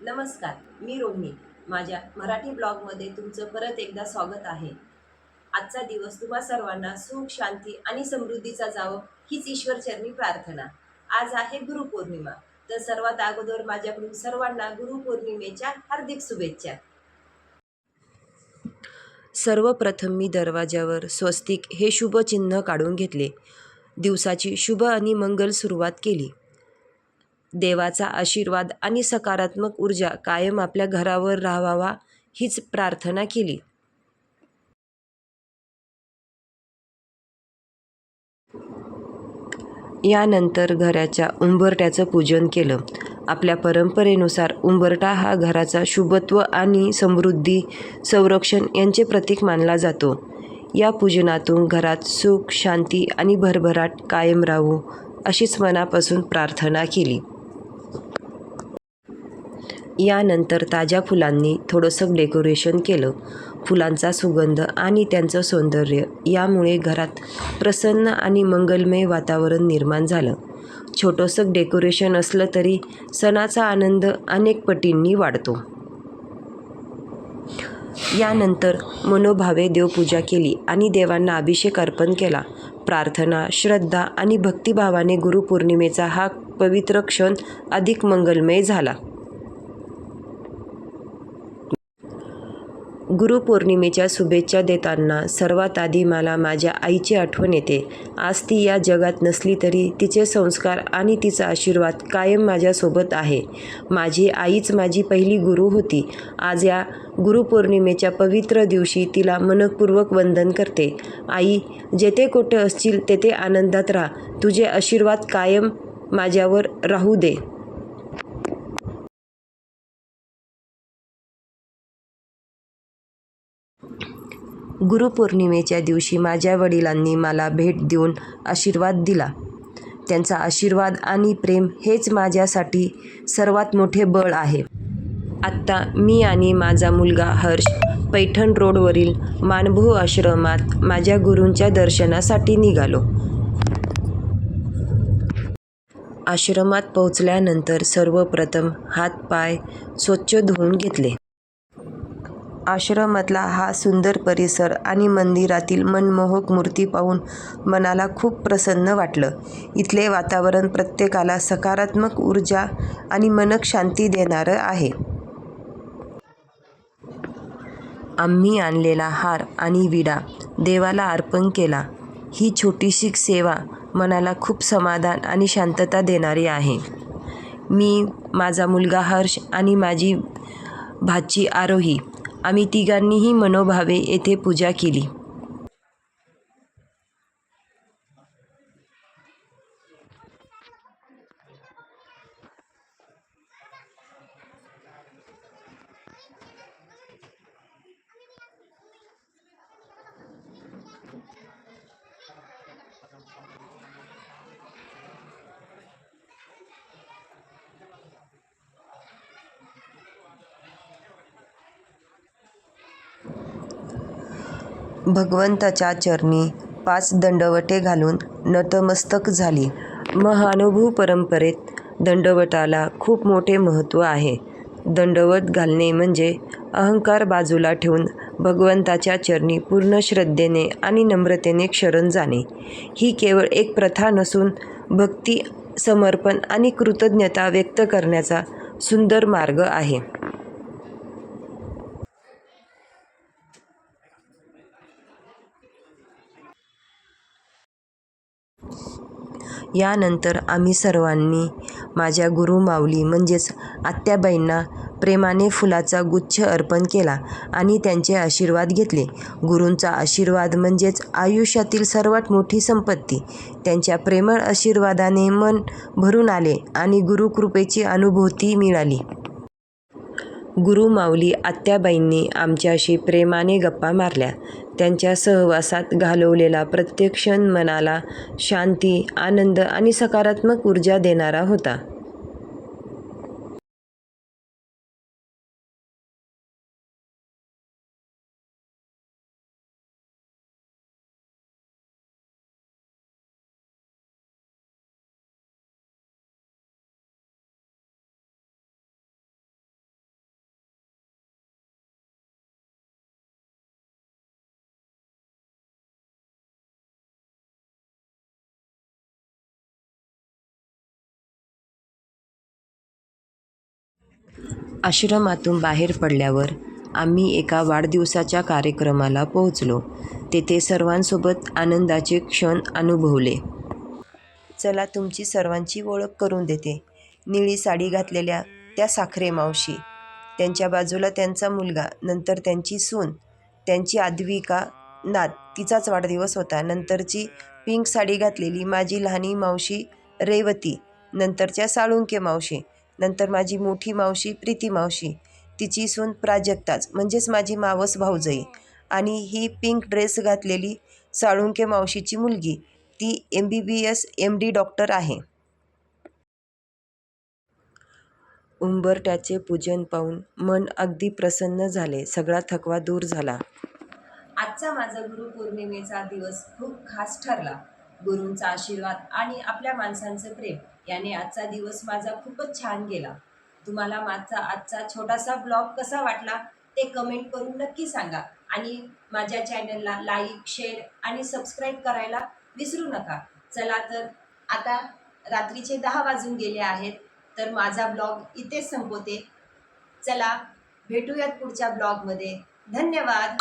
नमस्कार, मी रोहिणी. माझ्या मराठी ब्लॉगमध्ये तुमचं परत एकदा स्वागत आहे. आजचा दिवस तुम्हा सर्वांना सुख, शांती आणि समृद्धीचा जावो हीच ईश्वरचरणी प्रार्थना. आज आहे गुरुपौर्णिमा. तर सर्वात अगोदर माझ्याकडून सर्वांना गुरुपौर्णिमेच्या हार्दिक शुभेच्छा. सर्वप्रथम मी दरवाज्यावर स्वस्तिक हे शुभ चिन्ह काढून घेतले. दिवसाची शुभ आणि मंगल सुरुवात केली. देवाचा आशीर्वाद आणि सकारात्मक ऊर्जा कायम आपल्या घरावर राहावा हीच प्रार्थना केली. यानंतर घराच्या उंबरठ्याचं पूजन केलं. आपल्या परंपरेनुसार उंबरठा हा घराचा शुभत्व आणि समृद्धी, संरक्षण यांचे प्रतीक मानला जातो. या पूजनातून घरात सुख, शांती आणि भरभराट कायम राहू अशीच मनापासून प्रार्थना केली. यानंतर ताज्या फुलांनी थोडंसं डेकोरेशन केलं. फुलांचा सुगंध आणि त्यांचं सौंदर्य यामुळे घरात प्रसन्न आणि मंगलमय वातावरण निर्माण झालं. छोटंसं डेकोरेशन असलं तरी सणाचा आनंद अनेक पटींनी वाढतो. यानंतर मनोभावे देवपूजा केली आणि देवांना अभिषेक अर्पण केला. प्रार्थना, श्रद्धा आणि भक्तिभावाने गुरुपौर्णिमेचा हा पवित्र क्षण अधिक मंगलमय झाला. गुरुपौर्णिमेच्या शुभेच्छा देताना सर्वात आधी मला माझ्या आईची आठवण येते. आज ती या जगात नसली तरी तिचे संस्कार आणि तिचा आशीर्वाद कायम माझ्यासोबत आहे. माझी आईच माझी पहिली गुरु होती. आज या गुरुपौर्णिमेच्या पवित्र दिवशी तिला मनःपूर्वक वंदन करते. आई, जेथे कुठे असशील तेथे आनंदात राहा. तुझे आशीर्वाद कायम माझ्यावर राहू दे. गुरुपौर्णिमेच्या दिवशी माझ्या वडिलांनी मला भेट देऊन आशीर्वाद दिला. त्यांचा आशीर्वाद आणि प्रेम हेच माझ्यासाठी सर्वात मोठे बळ आहे. आत्ता मी आणि माझा मुलगा हर्ष पैठण रोडवरील मानभू आश्रमात माझ्या गुरूंच्या दर्शनासाठी निघालो. आश्रमात पोहोचल्यानंतर सर्वप्रथम हात-पाय स्वच्छ धुवून घेतले. आश्रमातला हा सुंदर परिसर आणि मंदिरातील मनमोहक मूर्ती पाहून मनाला खूप प्रसन्न वाटलं. इथले वातावरण प्रत्येकाला सकारात्मक ऊर्जा आणि मनक शांती देणारं आहे. आम्ही आणलेला हार आणि विडा देवाला अर्पण केला. ही छोटीशी सेवा मनाला खूप समाधान आणि शांतता देणारी आहे. मी, माझा मुलगा हर्ष आणि माझी भाची आरोही आम्ही तिघांनीही मनोभावे येथे पूजा केली. भगवंताच्या चरणी 5 दंडवटे घालून नतमस्तक झाली. महानुभू परंपरेत दंडवताला खूप मोठे महत्त्व आहे. दंडवत घालणे म्हणजे अहंकार बाजूला ठेवून भगवंताच्या चरणी पूर्ण श्रद्धेने आणि नम्रतेने शरण जाणे. ही केवळ एक प्रथा नसून भक्ती, समर्पण आणि कृतज्ञता व्यक्त करण्याचा सुंदर मार्ग आहे. यानंतर आम्ही सर्वांनी माझ्या गुरुमाऊली म्हणजेच आत्याबाईंना प्रेमाने फुलाचा गुच्छ अर्पण केला आणि त्यांचे आशीर्वाद घेतले. गुरूंचा आशीर्वाद म्हणजेच आयुष्यातील सर्वात मोठी संपत्ती. त्यांच्या प्रेमळ आशीर्वादाने मन भरून आले आणि गुरुकृपेची अनुभूती मिळाली. गुरुमाऊली आत्याबाईंनी आमच्याशी प्रेमाने गप्पा मारल्या. त्यांच्या सहवासात घालवलेला प्रत्येक क्षण मनाला शांती, आनंद आणि सकारात्मक ऊर्जा देणारा होता. आश्रमातून बाहेर पडल्यावर आम्ही एका वाढदिवसाच्या कार्यक्रमाला पोहोचलो. तेथे सर्वांसोबत आनंदाचे क्षण अनुभवले. चला तुमची सर्वांची ओळख करून देते. निळी साडी घातलेल्या त्या साखरे मावशी, त्यांच्या बाजूला त्यांचा मुलगा, नंतर त्यांची सून, त्यांची आद्विका नात, तिचाच वाढदिवस होता. नंतरची पिंक साडी घातलेली माझी लहानी मावशी रेवती, नंतरच्या साळुंके मावशी, नंतर माझी मोठी मावशी प्रीती मावशी, तिची सून प्राजक्ताच म्हणजेच माझी मावस भाऊजई, आणि ही पिंक ड्रेस घातलेली साळुंके मावशीची मुलगी, ती MBBS MD डॉक्टर आहे. उंबरठ्याचे पूजन पाहून मन अगदी प्रसन्न झाले. सगळा थकवा दूर झाला. आजचा माझा गुरुपौर्णिमेचा दिवस खूप खास ठरला. गुरूंचा आशीर्वाद आणि आपल्या माणसांचं प्रेम याने आजचा दिवस माझा खूपच छान गेला. तुम्हाला माझा आजचा छोटासा ब्लॉग कसा वाटला ते कमेंट करून नक्की सांगा आणि माझ्या चॅनलला लाईक, शेअर आणि सबस्क्राईब करायला विसरू नका. चला तर आता रात्रीचे 10 वाजून गेले आहेत, तर माझा ब्लॉग इथेच संपवते. चला भेटूयात पुढच्या ब्लॉगमध्ये. धन्यवाद.